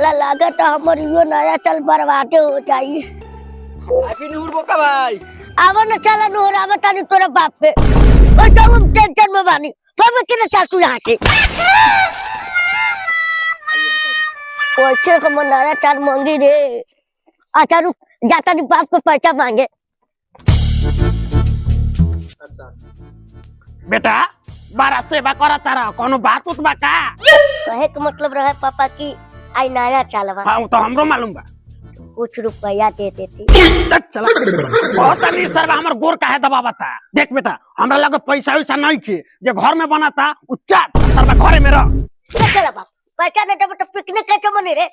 साला लागत हमर यो नया चल बर्बादे हो जाई। हैप्पी नूर बोका भाई आवा न चला नूर आवा तानी तोरा बाप पे ओ जाऊ टेंशन में बानी फिर किने चल तू यहां के ओछे को नया चार मांगी रे। अच्छा रुक जाता नहीं बाप को पैसा मांगे। बेटा बारा सेवा करा तारा कोनो बात उत बा का कहे का मतलब रहा पापा की आई नया चालवा। हां तो हमरो मालूम बा कुछ रुपया दे देती। चला बहुत नहीं सर हमर गोर काहे दबावता। देख बेटा हमरा लगे पैसा वैसा नहीं के जे घर में बनाता उच्चा सर घरे में रह। चला बाप पैसा दे दे तो पिकनिक कैसे बने रे।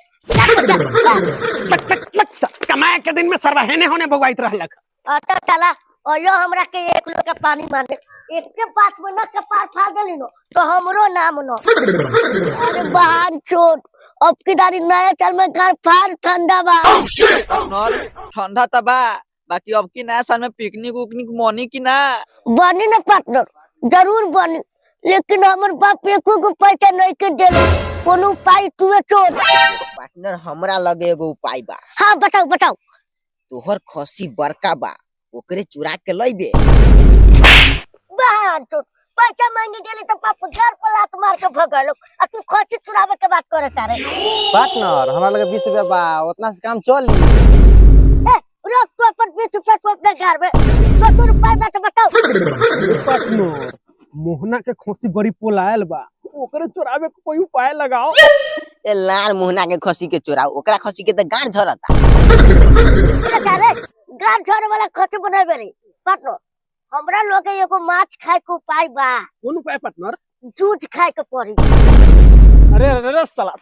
कमाए के दिन में सरवा हेने होने बगवाइत रहलक। आता चला और यो हमरा के एक लोटा पानी मांगे एक के पास में न के पास फाड़ देली नो तो हमरो नाम नो। अरे बाहर छोड़ अब की दारी नया चल में घर फाड़ ठंडा बा। नॉर ठंडा तबा बाकी अब की नया साल में पिकनिक उकनिक मनी की ना बनी ना पार्टनर जरूर बनी लेकिन हमर बाप एको को पैसा नहीं के देले कोनो उपाय तुए छोड़। पार्टनर हमरा लगे एगो उपाय बा। हां बताओ बताओ। तोहर खसी बड़का बा ओकरे चुरा के लइबे। बाहर छोड़ पैसा मांगे गेली तो पाप घर पर लात मार के भगलो आ तू खसी चुरावे के बात करे तारे। पार्टनर हमरा लगे 20 रुपया बा उतना से काम चल ली। ए रोक तो अपन 20 रुपया तो अपने घर में तो तू रुपया में तो बताओ। पार्टनर मोहना के खोसी बड़ी पोलायल बा ओकरे चुरावे के कोई उपाय लगाओ। ए लाल मोहना के खसी के चुराओ ओकरा खसी के त गांठ झरता। अच्छा रे गांठ झरे वाला खसी बनावे रे पार्टनर हमरा लोग के एगो माछ खाए के उपाय बा। कौन उपाय पार्टनर? जूझ खाए के पड़ी। अरे अरे साला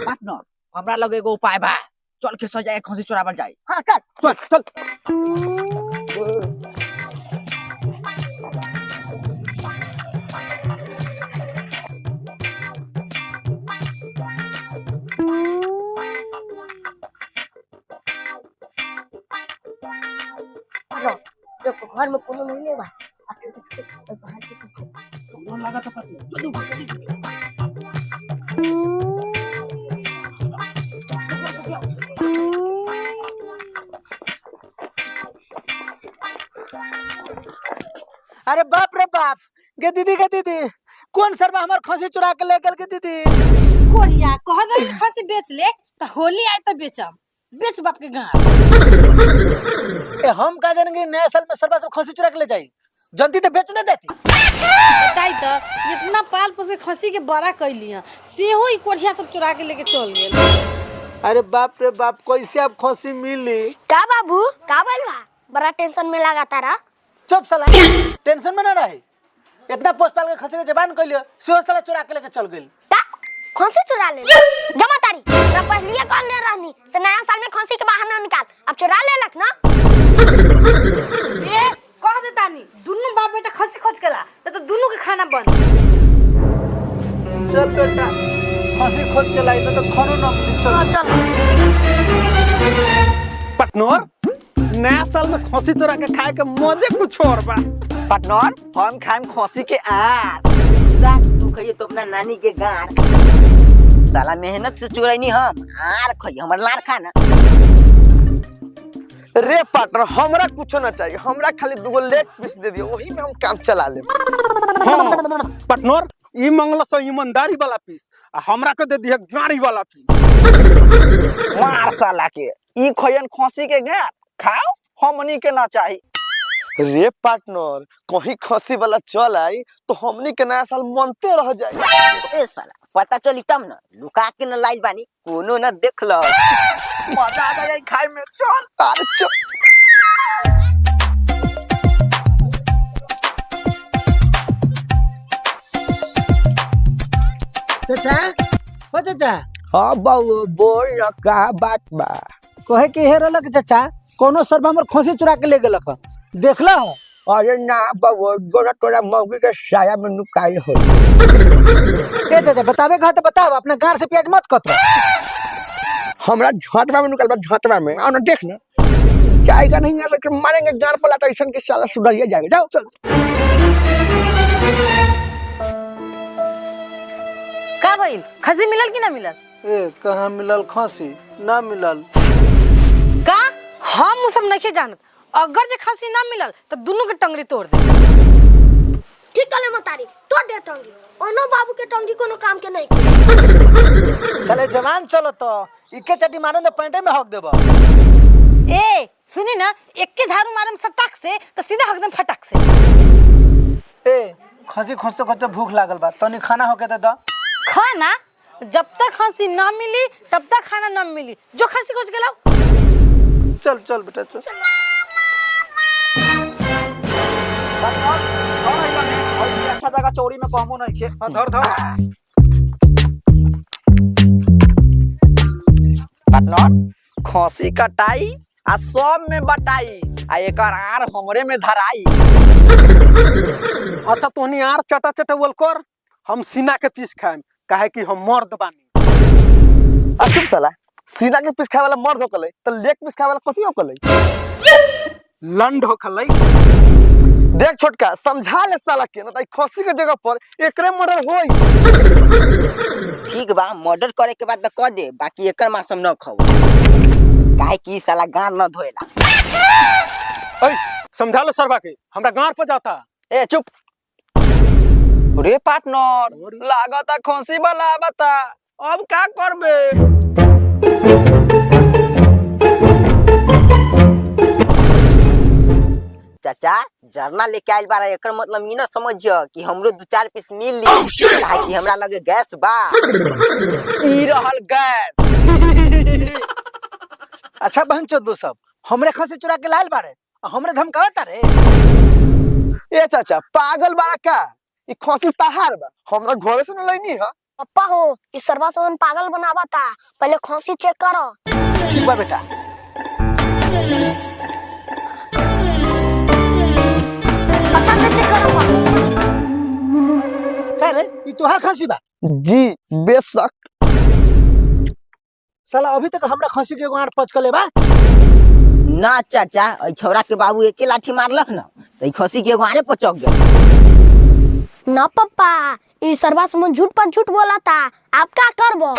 पार्टनर हमरा लगे एगो उपाय बा चल के सजाए खसी चुरावल जाए। हां चल चल चल देखो घर में कोनो नहीं ले बा। अच्छा बाहर से तो लगा तो पार्टनर अरे बाप रे बाप गे दीदी कौन सरवा हमार खसी चुरा के ले गल के दीदी। कोरिया कह दे खसी बेच ले त होली आए त बेचम बेच बाप के गांव। ए हम का जानेंगे नया साल में सरवा सब खसी चुरा के ले जाई जनती तो बेच न देती। बताई त इतना पाल पोसे खसी के बड़ा कैलिया सेहो ई कोरिया सब चुरा के लेके चल गेल। अरे बाप रे बाप कैसे अब खसी मिली। का बाबू का बोलवा बड़ा टेंशन में लगा तारा। चुप साला टेंशन में न रहे इतना पोस पाल के खसी के जबान कइलियो सेहो साला चुरा के लेके चल गेल। खसी चुरा ले जमा तारी ना पहले कौन ले रहनी से नया साल में खसी के बाहर ना निकाल अब चुरा ले लक ना। ए कह दे तानी दुनु बाप बेटा खसी खोज केला त दुनु के खाना बन। चल बेटा खसी खोज के लाई तो खानो न मिली। चल पार्टनर नया साल में खसी चुरा के खाए के मजे कुछ और बा। पार्टनर हम खाएम खसी के आर तू खइए तो अपना नानी के गार। साला मेहनत से चुराइनी हम आर खइए हमर लार खाना। रे पार्टनर हमरा कुछ ना चाहिए हमरा खाली दुगो लेग पीस दे दियो वही में हम काम चला ले। हां पार्टनर ई मंगला सो ईमानदारी वाला पीस आ हमरा के दे दिया गाड़ी वाला पीस। मार साला के ई खयन खसी के गार खाओ हमनी के ना चाही। रे पार्टनर कहीं खसी वाला चल आई तो हमनी के नया साल मनते रह जाए। ए साला पता चली तब न लुका के न लाइल बानी कोनो न देख लो मजा आ जाए खाए में। चल अरे चल चाचा हो चाचा हां बाऊ बोल का बात बा। कहे के हे रहलक चाचा कोनो सरवा हमर खसी चुरा के ले गेलक देखला। अरे ना बाऊ गोरा तोरा मौगी के साया में नुकाई हो। ए चाचा बतावे कहा तो बताओ अपना गार से प्याज मत कतरो। हमरा झटवा में निकल बा झटवा में आओ ना देख ना जाएगा नहीं आ सके मारेंगे गार पर लाटा ऐसा के साला सुधरिया जाएगा। जाओ चल का भइल खसी मिलल कि ना मिलल? ए कहाँ मिलल खसी ना मिलल। का हम उ सब नहीं जानत। अगर जे खसी ना मिलल तो दोनों के टंगरी तोड़ दे। ठीक कले मतारी तोड़ दे टंगी। ओनो बाबू के टंगी कोनो काम के नहीं। साले जवान चलो तो इके चटी मारन दे पैंटे में हक देबो। ए सुनी ना, एक के झाड़ू मारम सटाक से तो सीधा हक दम फटाक से। ए खसी खोजते खोजते भूख लागल बा, तनी खाना होके दे द। खाना जब तक खसी ना मिली तब तक खाना ना मिली। जो खसी खोज के लाओ। चल चल बेटा चल। अच्छा जगह चोरी में कहमो नहीं के। हां धर धर। पार्टनर खसी कटाई आ सब में बटाई आ एकर आर हमरे में धराई। अच्छा तोहनी आर चटा चटा बोल कर, हम सीना के पीस खाएम काहे कि हम मर्द बानी। आ चुप साला, सीना के पीस खाए वाला मर्द होकले त लेग पीस खाए वाला कथी होकले? लंड होखलै। देख छोटका समझा ले साला के न त खसी के जगह पर एकरे मर्डर होई। ठीक बा, मर्डर करे के बाद कह दे, बाकी एकर मांस हम न खाओ काहे कि साला गार न धोएला। ओए समझा लो सरवा के, हमरा गांव पर जाता। ए चुप रे पार्टनर, लागता खसी वाला बता, अब का करबे? चाचा जरना लेके आइल बारा, एकर मतलब ई न समझियो कि हमरो 2-4 पीस मिल ली काहे कि हमरा लगे गैस बा। ई रहल गैस। अच्छा बहन चोद सब हमरे खसी चुरा के लाल बारे, हमरे धमकावता रे। ए चाचा पागल बाड़ा का? ई खसी तहार बा, हमरा घरे से न लईनी ह। पप्पा हो इस सरवा सोन पागल बनावा था, पहले खसी चेक करो। ठीक बा बेटा। अच्छा से चेक करो। का रे ई तोहार खसी बा? जी बेशक। साला अभी तक हमरा खसी के एगो आड़ पचकले बा। ना चाचा, ई छोरा के बाबू एके लाठी मारलक न त ई खसी के एगो आरे पचक गया। ना पप्पा, इस सरवा सोन झूठ पर झूठ बोला था, आप क्या करबो?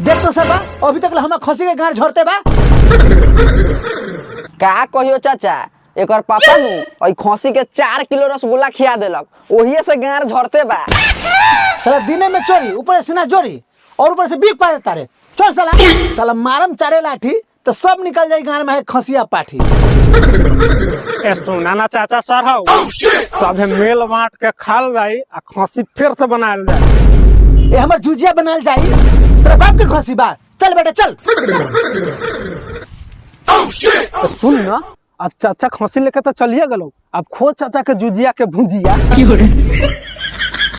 देख तो सब अभी तक हमरा खसी के गाड़ झरते बा। का कहियो चाचा, एकर पापा नु ओई खसी के 4 किलो रसगुल्ला खिया देलक, ओहिए से गार झरते बा। साला दिने में चोरी, ऊपर से सीना चोरी और ऊपर से बीक पा देता रे। चल साला, साला मारम चारे लाठी तो सब निकल जाई गाड़ में है खसिया पाठी। एस्तो नाना चाचा सर हो, सबे मेल बांट के खाल जाई आ खसी फिर से बनायल जाई। ए हमर जुजिया बनाल जाई, तेरा बाप के खसी बा। चल बेटा चल। तो सुन ना, अब चाचा खसी लेके तो चलिए गलो, अब खो चाचा के जुजिया के भुजिया।